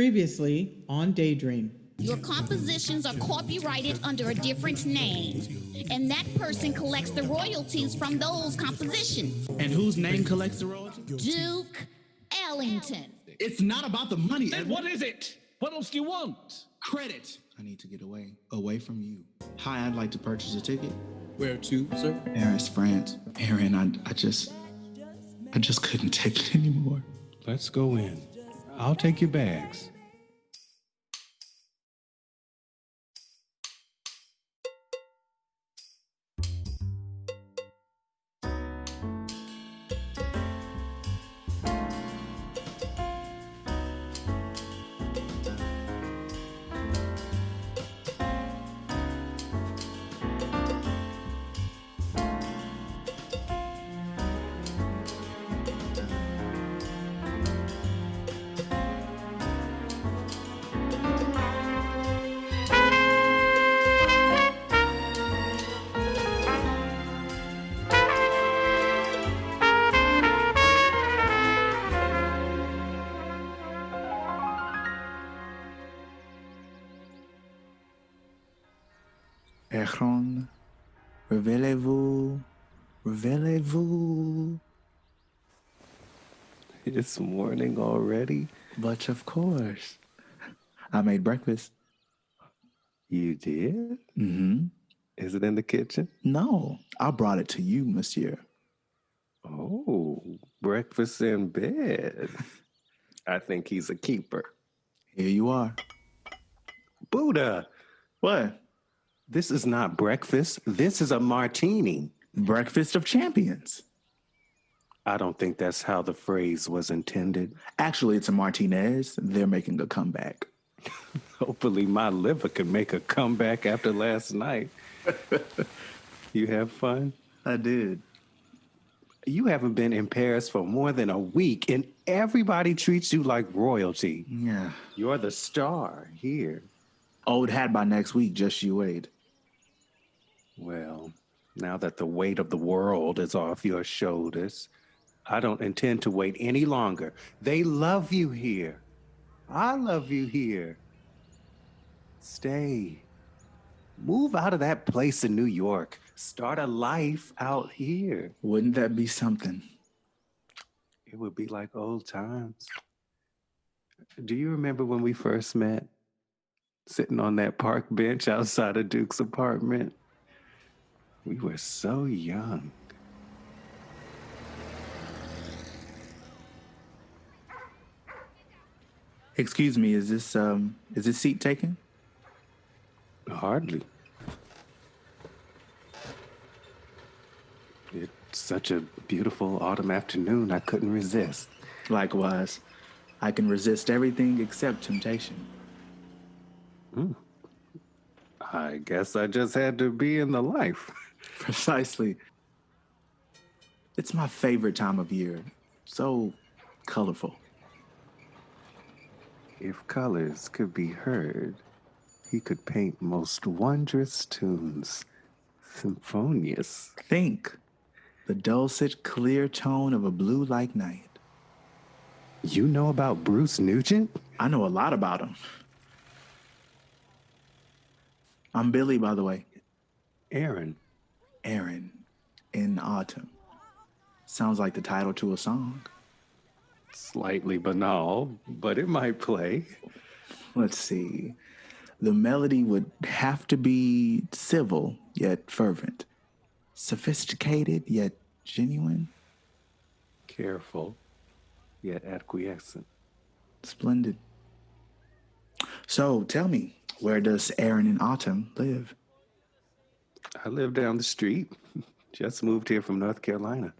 Previously on Daydream. Your compositions are copyrighted under a different name, and that person collects the royalties from those compositions. And whose name collects the royalties? Duke Ellington. It's not about the money, Then Edward. what is it? What else do you want? Credit. I need to get away from you. Hi, I'd like to purchase a ticket. Where to, sir? Paris, France. Aaron, I just couldn't take it anymore. Let's go in. I'll take your bags. Aaron, réveillez-vous, réveillez-vous. It's morning already. But of course, I made breakfast. You did? Mm-hmm. Is it in the kitchen? No, I brought it to you, monsieur. Oh, breakfast in bed. I think he's a keeper. Here you are. Buddha, What? this is not breakfast. This is a martini. Breakfast of champions. I don't think that's how the phrase was intended. Actually, it's a Martinez. They're making a comeback. Hopefully my liver can make a comeback after last night. You have fun? I did. You haven't been in Paris for more than a week, and everybody treats you like royalty. Yeah. You're the star here. Old hat by next week, just you wait. Well, now that the weight of the world is off your shoulders, I don't intend to wait any longer. They love you here. I love you here. Stay. Move out of that place in New York. Start a life out here. Wouldn't that be something? It would be like old times. Do you remember when we first met? Sitting on that park bench outside of Duke's apartment? We were so young. Excuse me, is this seat taken? Hardly. It's such a beautiful autumn afternoon, I couldn't resist. Likewise, I can resist everything except temptation. I guess I just had to be in the life. Precisely. It's my favorite time of year. So colorful. If colors could be heard, he could paint most wondrous tunes. Symphonious. Think. The dulcet, clear tone of a blue like night. You know about Bruce Nugent? I know a lot about him. I'm Billy, by the way. Aaron. Aaron in Autumn. Sounds like the title to a song. Slightly banal, but it might play. Let's see. The melody would have to be civil, yet fervent. Sophisticated, yet genuine. Careful, yet acquiescent. Splendid. So, tell me, where does Aaron in Autumn live? I live down the street. Just moved here from North Carolina.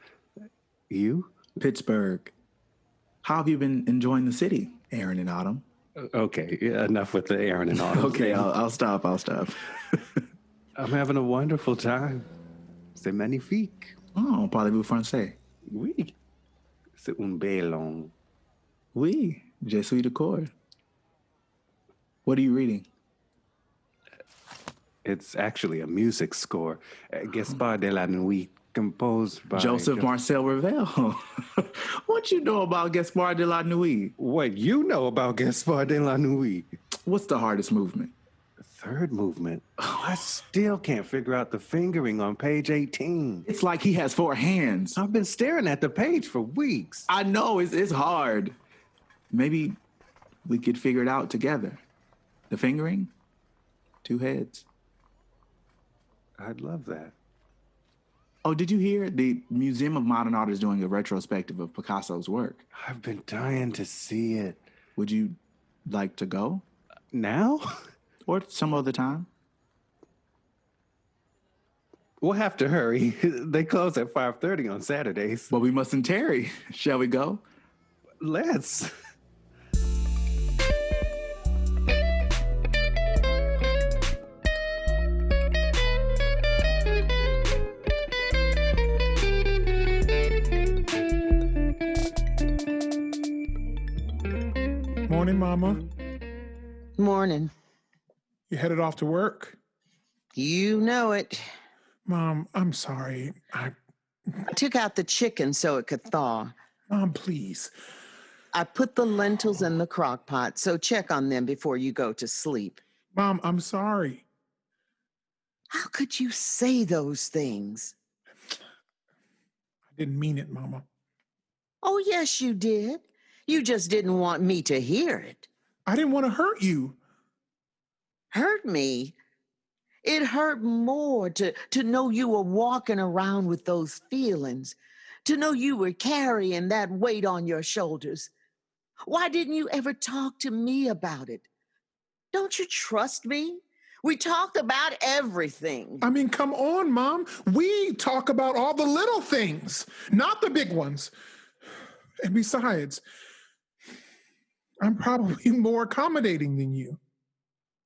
You? Pittsburgh. How have you been enjoying the city, Aaron in Autumn? Okay, enough with the Aaron and Autumn. Okay, I'll stop. I'm having a wonderful time. C'est magnifique. Oh, parlez-vous français? Oui. C'est un bel long. Oui, je suis d'accord. What are you reading? It's actually a music score. Gaspard de la Nuit composed by Joseph Marcel Revel. What you know about Gaspard de la Nuit? What you know about Gaspard de la Nuit? What's the hardest movement? Third movement. Oh, I still can't figure out the fingering on page 18. It's like he has 4 hands. I've been staring at the page for weeks. I know, it's hard. Maybe we could figure it out together. The fingering, 2 heads. I'd love that. Oh, did you hear? The Museum of Modern Art is doing a retrospective of Picasso's work. I've been dying to see it. Would you like to go? Now? Or some other time? We'll have to hurry. They close at 5:30 on Saturdays. But we mustn't tarry. Shall we go? Let's. Morning, Mama. Morning. You headed off to work? You know it. Mom, I'm sorry. I took out the chicken so it could thaw. Mom, please. I put the lentils in the crock pot, so check on them before you go to sleep. Mom, I'm sorry. How could you say those things? I didn't mean it, Mama. Oh, yes, you did. You just didn't want me to hear it. I didn't want to hurt you. Hurt me? It hurt more to know you were walking around with those feelings, to know you were carrying that weight on your shoulders. Why didn't you ever talk to me about it? Don't you trust me? We talked about everything. I mean, come on, Mom. We talk about all the little things, not the big ones. And besides, I'm probably more accommodating than you.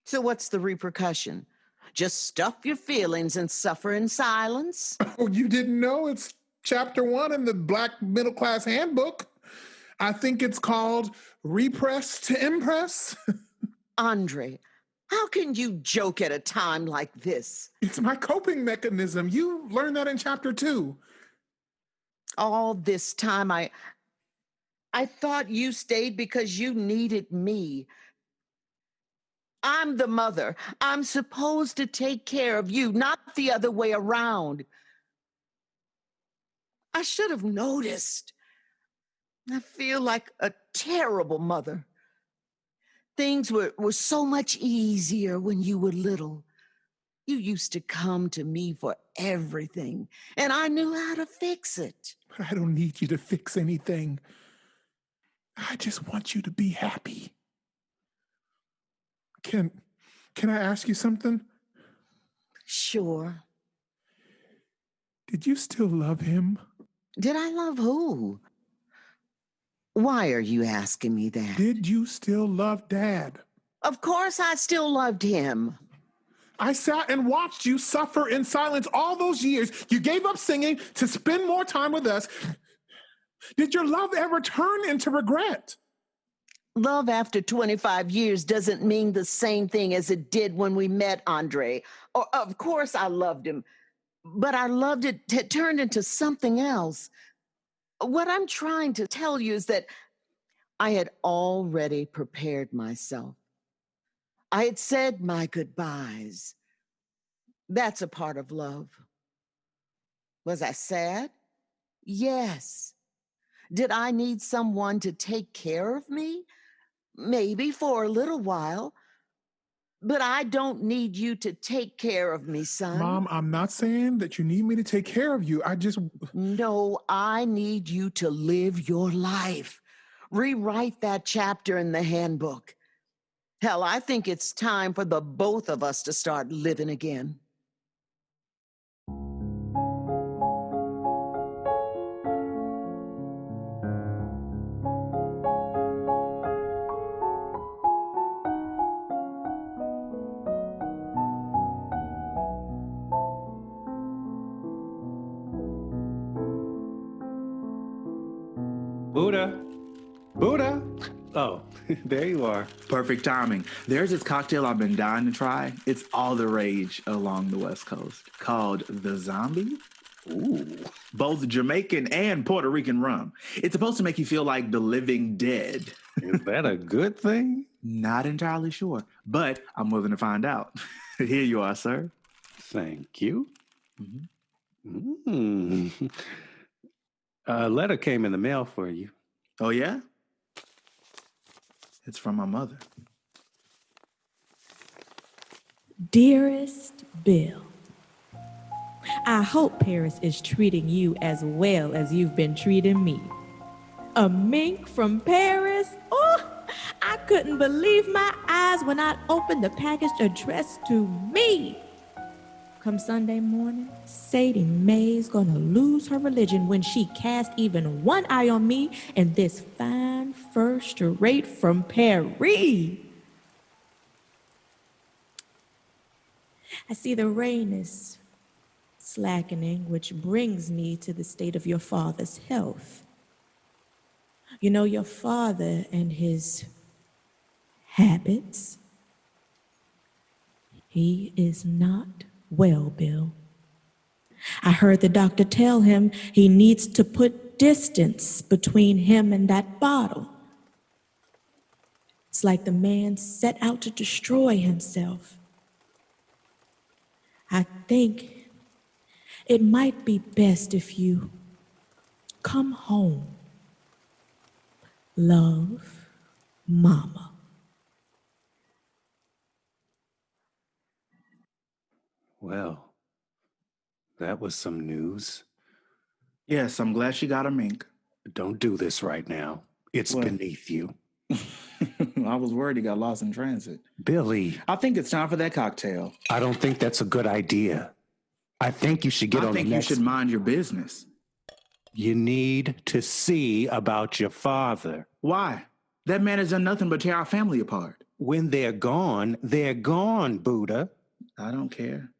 So what's the repercussion? Just stuff your feelings and suffer in silence? Oh, you didn't know? It's chapter 1 in the Black Middle Class Handbook. I think it's called Repress to Impress. Andre, how can you joke at a time like this? It's my coping mechanism. You learned that in chapter 2. All this time, I thought you stayed because you needed me. I'm the mother. I'm supposed to take care of you, not the other way around. I should have noticed. I feel like a terrible mother. Things were so much easier when you were little. You used to come to me for everything, and I knew how to fix it. I don't need you to fix anything. I just want you to be happy. Can I ask you something? Sure. Did you still love him? Did I love who? Why are you asking me that? Did you still love Dad? Of course I still loved him. I sat and watched you suffer in silence all those years. You gave up singing to spend more time with us. Did your love ever turn into regret? Love after 25 years doesn't mean the same thing as it did when we met, Andre. Of course I loved him, but I loved it turned into something else. What I'm trying to tell you is that I had already prepared myself. I had said my goodbyes. That's a part of love. Was I sad? Yes. Did I need someone to take care of me? Maybe for a little while. But I don't need you to take care of me, son. Mom, I'm not saying that you need me to take care of you. No, I need you to live your life. Rewrite that chapter in the handbook. Hell, I think it's time for the both of us to start living again. Buddha. Oh, there you are. Perfect timing. There's this cocktail I've been dying to try. It's all the rage along the West Coast, called the Zombie. Ooh. Both Jamaican and Puerto Rican rum. It's supposed to make you feel like the living dead. Is that a good thing? Not entirely sure, but I'm willing to find out. Here you are, sir. Thank you. Mm-hmm. A letter came in the mail for you. Oh, yeah? It's from my mother. Dearest Bill, I hope Paris is treating you as well as you've been treating me. A mink from Paris? Oh, I couldn't believe my eyes when I opened the package addressed to me. Come Sunday morning, Sadie Mae's gonna lose her religion when she casts even one eye on me and this fine first rate from Paris. I see the rain is slackening, which brings me to the state of your father's health. You know, your father and his habits. He is not well, Bill. I heard the doctor tell him he needs to put distance between him and that bottle. It's like the man set out to destroy himself. I think it might be best if you come home. Love, Mama. Well, that was some news. Yes, I'm glad she got a mink. Don't do this right now. It's What? beneath you. I was worried he got lost in transit. Billy, I think it's time for that cocktail. I don't think that's a good idea. I think you should get I on think the you next. should mind your business. You need to see about your father. Why? That man has done nothing but tear our family apart. When they're gone, Buddha. I don't care.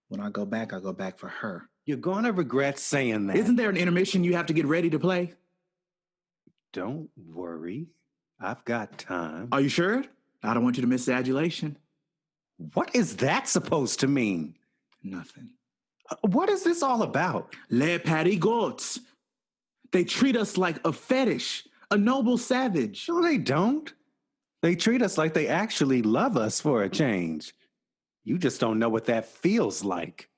When I go back for her. You're going to regret saying that. Isn't there an intermission you have to get ready to play? Don't worry. I've got time. Are you sure? I don't want you to miss the adulation. What is that supposed to mean? Nothing. What is this all about? Les Parigots. They treat us like a fetish, a noble savage. No, they don't. They treat us like they actually love us for a change. You just don't know what that feels like.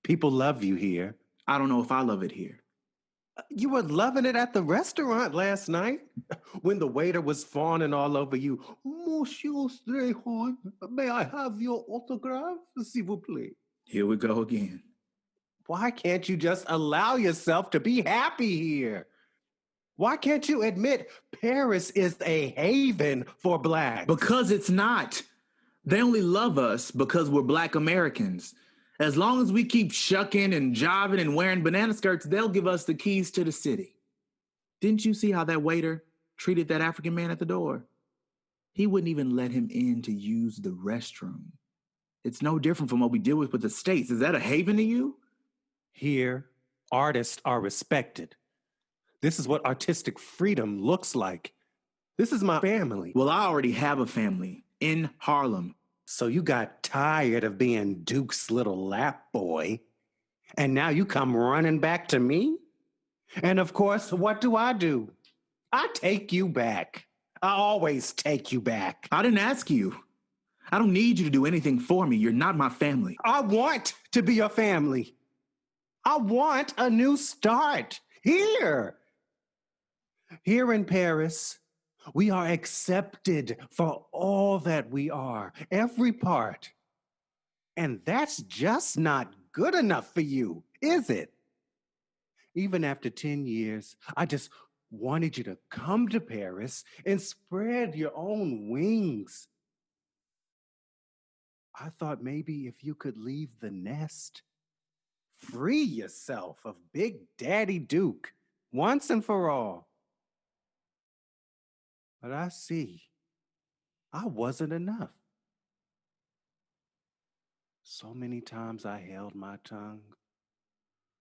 People love you here. I don't know if I love it here. You were loving it at the restaurant last night when the waiter was fawning all over you. Monsieur Strayhorn, may I have your autograph, s'il vous plaît? Here we go again. Why can't you just allow yourself to be happy here? Why can't you admit Paris is a haven for Blacks? Because it's not. They only love us because we're Black Americans. As long as we keep shucking and jiving and wearing banana skirts, they'll give us the keys to the city. Didn't you see how that waiter treated that African man at the door? He wouldn't even let him in to use the restroom. It's no different from what we deal with the States. Is that a haven to you? Here, artists are respected. This is what artistic freedom looks like. This is my family. Well, I already have a family in Harlem. So you got tired of being Duke's little lap boy, and now you come running back to me? And of course, what do? I take you back. I always take you back. I didn't ask you. I don't need you to do anything for me. You're not my family. I want to be your family. I want a new start here. Here in Paris, we are accepted for all that we are, every part. And that's just not good enough for you, is it? Even after 10 years, I just wanted you to come to Paris and spread your own wings. I thought maybe if you could leave the nest, free yourself of Big Daddy Duke once and for all. But I see, I wasn't enough. So many times I held my tongue.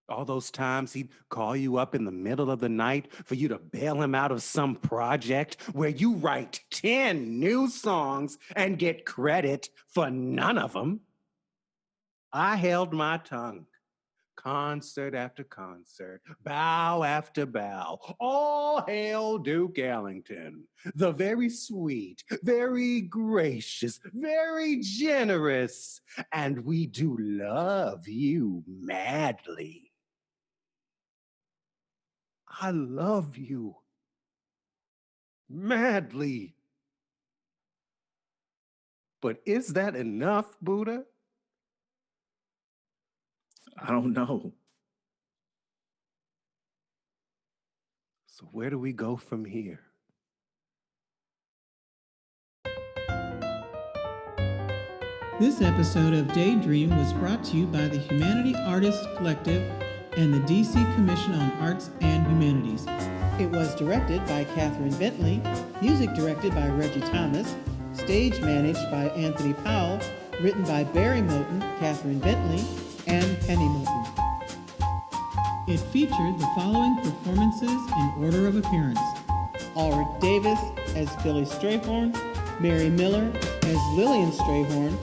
All those times he'd call you up in the middle of the night for you to bail him out of some project where you write 10 new songs and get credit for none of them. I held my tongue Concert after concert, bow after bow. All hail Duke Ellington, the very sweet, very gracious, very generous, and we do love you madly. I love you madly. But is that enough, Buddha? I don't know. So where do we go from here? This episode of Daydream was brought to you by the Humanity Artists Collective and the DC Commission on Arts and Humanities. It was directed by Catherine Bentley, music directed by Reggie Thomas, stage managed by Anthony Powell, written by Barry Moton, Catherine Bentley, and Penny Moton. It featured the following performances in order of appearance: Ulrich Davis as Billy Strayhorn, Mary Miller as Lillian Strayhorn,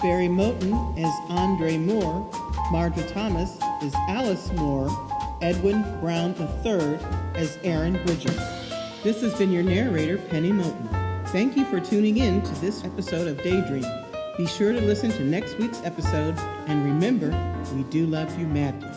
Barry Moton as Andre Moore, Margaret Thomas as Alice Moore, Edwin Brown III as Aaron Bridger. This has been your narrator, Penny Moton. Thank you for tuning in to this episode of Daydream. Be sure to listen to next week's episode, and remember, we do love you madly.